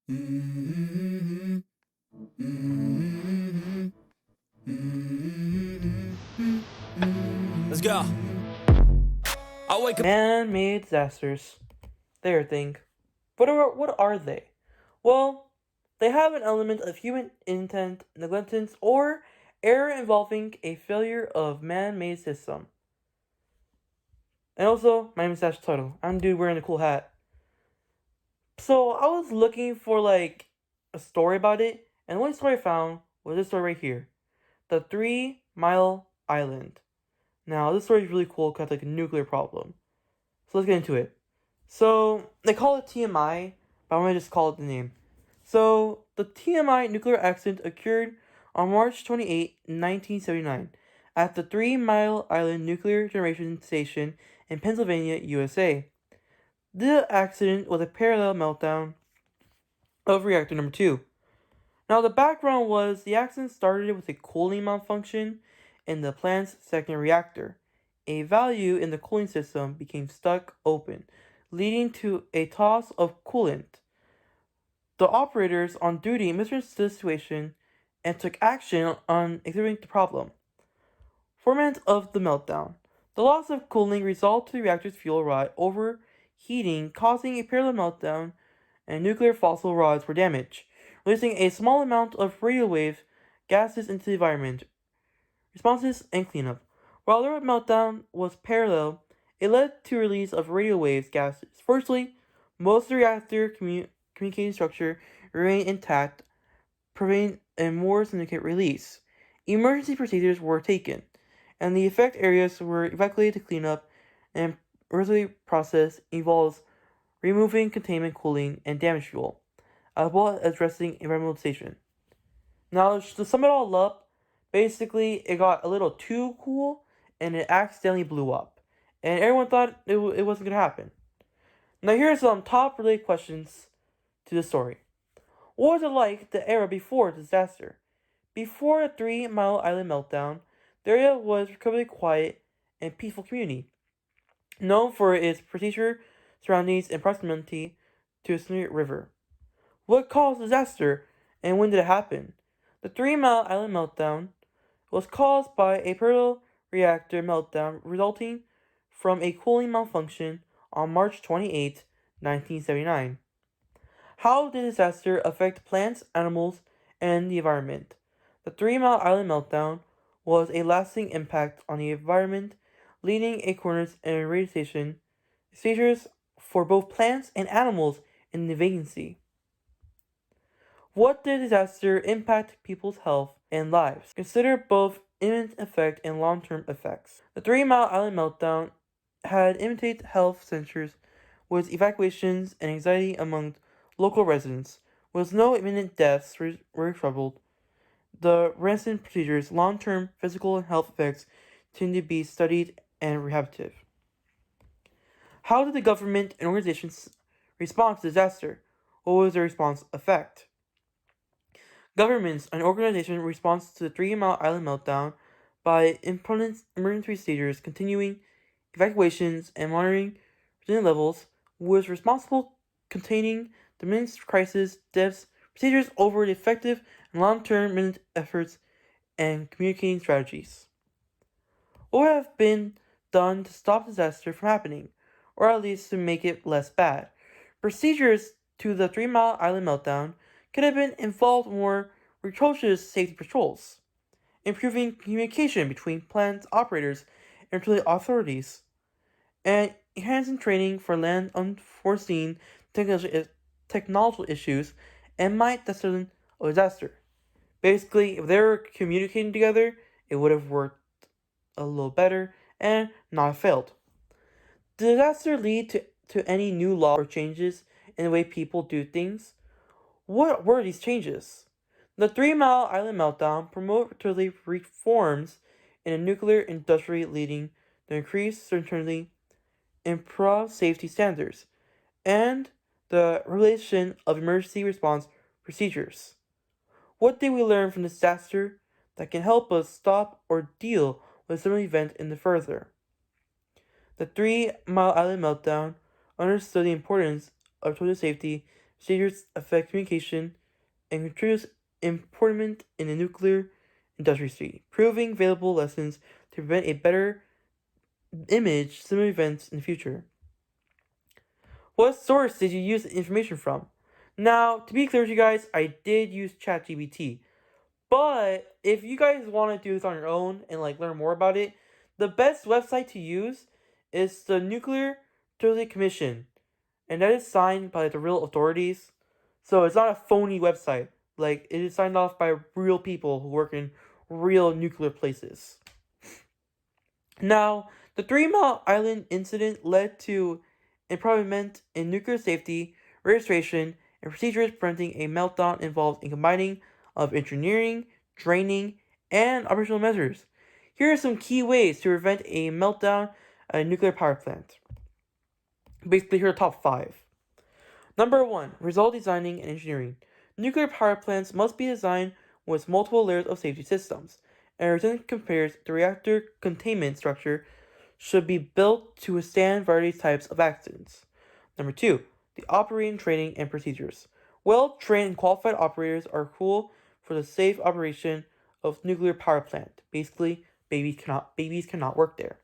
Mm-hmm. Mm-hmm. Mm-hmm. Let's go. I wake up. Man-made disasters. They're a thing. What are they? Well, they have an element of human intent, negligence, or error involving a failure of man-made system. And also, my name is Ash Tuttle. I'm the dude wearing a cool hat. So I was looking for like a story about it, and the only story I found was this story right here. The 3 Mile Island. Now, this story is really cool because it's like a nuclear problem. So let's get into it. So they call it TMI, but I'm gonna just call it the name. So the TMI nuclear accident occurred on March 28, 1979, at the 3 Mile Island Nuclear Generation Station in Pennsylvania, USA. The accident was a parallel meltdown of reactor number 2. Now the background was the accident started with a cooling malfunction in the plant's second reactor. A valve in the cooling system became stuck open, leading to a toss of coolant. The operators on duty misunderstood the situation and took action on exhibiting the problem. Format of the meltdown. The loss of cooling resulted to the reactor's fuel rod overheating, causing a parallel meltdown, and nuclear fossil rods were damaged, releasing a small amount of radio wave gases into the environment. Responses and cleanup. While the meltdown was parallel, it led to release of radio wave gases. Firstly, most of the reactor communicating structure remained intact, preventing a more significant release. Emergency procedures were taken, and the affected areas were evacuated to clean up, and early process involves removing containment cooling and damaged fuel, as well as addressing environmentalization. Now, to sum it all up, basically it got a little too cool and it accidentally blew up. And everyone thought it wasn't going to happen. Now, here are some top related questions to the story. What was it like the era before the disaster? Before the 3 Mile Island meltdown, the area was incredibly quiet and peaceful community, known for its prestigious surroundings and proximity to the Snake River. What caused the disaster and when did it happen? The 3 Mile Island meltdown was caused by a parallel reactor meltdown resulting from a cooling malfunction on March 28, 1979. How did the disaster affect plants, animals, and the environment? The 3 Mile Island meltdown was a lasting impact on the environment, leading acorns and radiation seizures for both plants and animals in the vacancy. What did the disaster impact people's health and lives? Consider both imminent effect and long-term effects. The 3 Mile Island meltdown had immediate health censures with evacuations and anxiety among local residents. With no imminent deaths were troubled, the rancid procedures, long-term physical and health effects tend to be studied and rehabilitative. How did the government and organizations respond to disaster? What was their response effect? Governments and organizations respond to the 3 Mile Island meltdown by implementing emergency procedures, continuing evacuations, and monitoring resident levels, was responsible containing the diminished crisis deaths, procedures over the effective and long-term management efforts, and communicating strategies. What would have been done to stop disaster from happening, or at least to make it less bad? Procedures to the 3 Mile Island meltdown could have been involved more atrocious safety patrols, improving communication between plant operators and utility authorities, and enhancing training for land unforeseen technological issues and might discern a disaster. Basically, if they were communicating together, it would have worked a little better and not failed. Did the disaster lead to any new laws or changes in the way people do things? What were these changes? The 3 Mile Island meltdown promoted reforms in the nuclear industry, leading to increased certainty, improved safety standards, and the revelation of emergency response procedures. What did we learn from the disaster that can help us stop or deal with a similar event in the further? The 3 Mile Island meltdown understood the importance of total safety procedures affect communication and contributes important in the nuclear industry, proving valuable lessons to prevent a better image similar events in the future. What source did you use the information from? Now, to be clear with you guys, I did use ChatGPT. But if you guys want to do this on your own and learn more about it, the best website to use is the Nuclear Utility Commission, and that is signed by the real authorities. So it's not a phony website. It is signed off by real people who work in real nuclear places. Now, the 3 Mile Island incident led to improvement in nuclear safety, registration, and procedures preventing a meltdown involved in combining of engineering, training, and operational measures. Here are some key ways to prevent a meltdown at a nuclear power plant. Basically, here are the top 5. Number 1, result designing and engineering. Nuclear power plants must be designed with multiple layers of safety systems, and resistant compares the reactor containment structure should be built to withstand various types of accidents. Number 2, the operating training and procedures. Well-trained and qualified operators are crucial for the safe operation of nuclear power plant. Basically, babies cannot work there.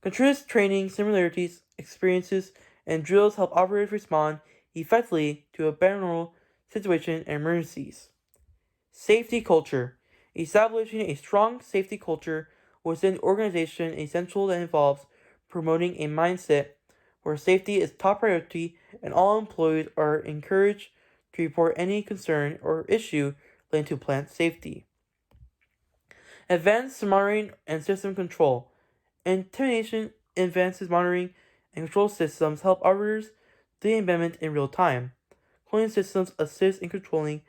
Continuous training, similarities, experiences, and drills help operators respond effectively to abnormal situations and emergencies. Safety culture. Establishing a strong safety culture within the organization is essential that involves promoting a mindset where safety is top priority and all employees are encouraged to report any concern or issue related to plant safety. Advanced monitoring and system control. Intimidation advances monitoring and control systems help operators the embedment in real time. Cooling systems assist in controlling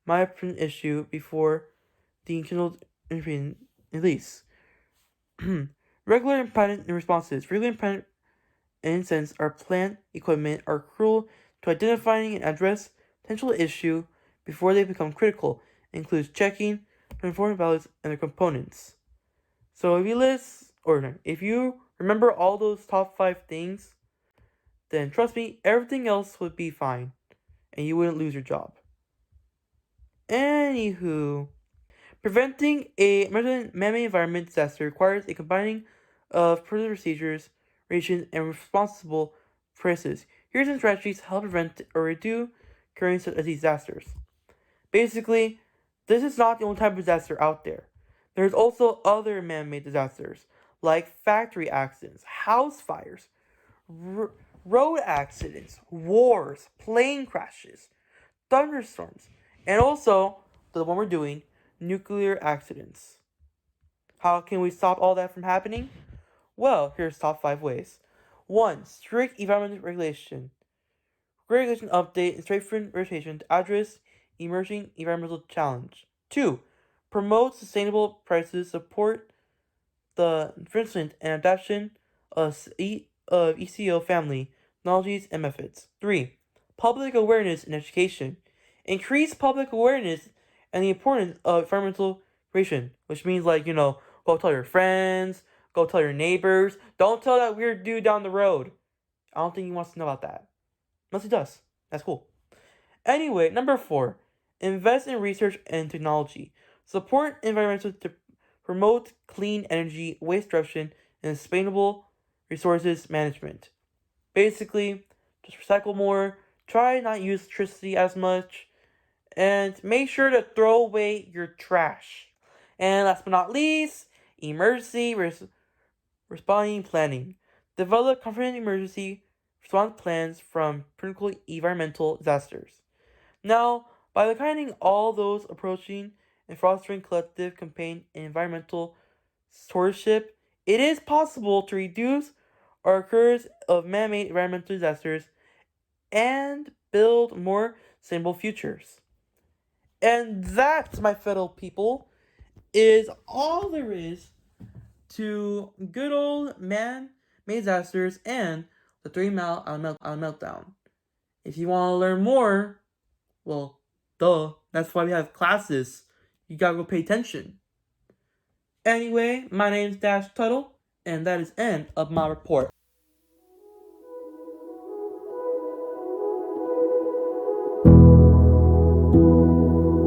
minor issue before the kindled release. Regular independent responses. Regular independent incidents or plant equipment are crucial to identifying and address potential issue before they become critical. It includes checking for important values and their components. So if you remember all those top 5 things, then trust me, everything else would be fine, and you wouldn't lose your job. Anywho, preventing a man-made environment disaster requires a combining of procedures, regulations, and responsible practices. Here's some strategies to help prevent or reduce occurrence of disasters. Basically, this is not the only type of disaster out there. There's also other man-made disasters, like factory accidents, house fires, road accidents, wars, plane crashes, thunderstorms, and also, the one we're doing, nuclear accidents. How can we stop all that from happening? Well, here's top 5 ways. 1. Strict environmental regulation. Regulation update and strengthen regulation to address emerging environmental challenge. 2. Promote sustainable practices, support the advancement and adoption of ECO family technologies and methods. 3. Public awareness and education. Increase public awareness and the importance of environmental creation, which means go tell your friends, go tell your neighbors. Don't tell that weird dude down the road. I don't think he wants to know about that. Unless he does. That's cool. Anyway, number 4. Invest in research and technology. Support environmental to promote clean energy, waste reduction, and sustainable resources management. Basically, just recycle more, try not use electricity as much, and make sure to throw away your trash. And last but not least, emergency responding planning. Develop confident emergency response plans from critical environmental disasters. Now, by combining all those approaching and fostering collective campaign and environmental stewardship, it is possible to reduce our occurrence of man-made environmental disasters and build more sustainable futures. And that, my fellow people, is all there is to good old man-made disasters and the 3 Mile Island meltdown. If you want to learn more, well, duh, that's why we have classes. You gotta go pay attention. Anyway, my name's Dash Tuttle, and that is end of my report.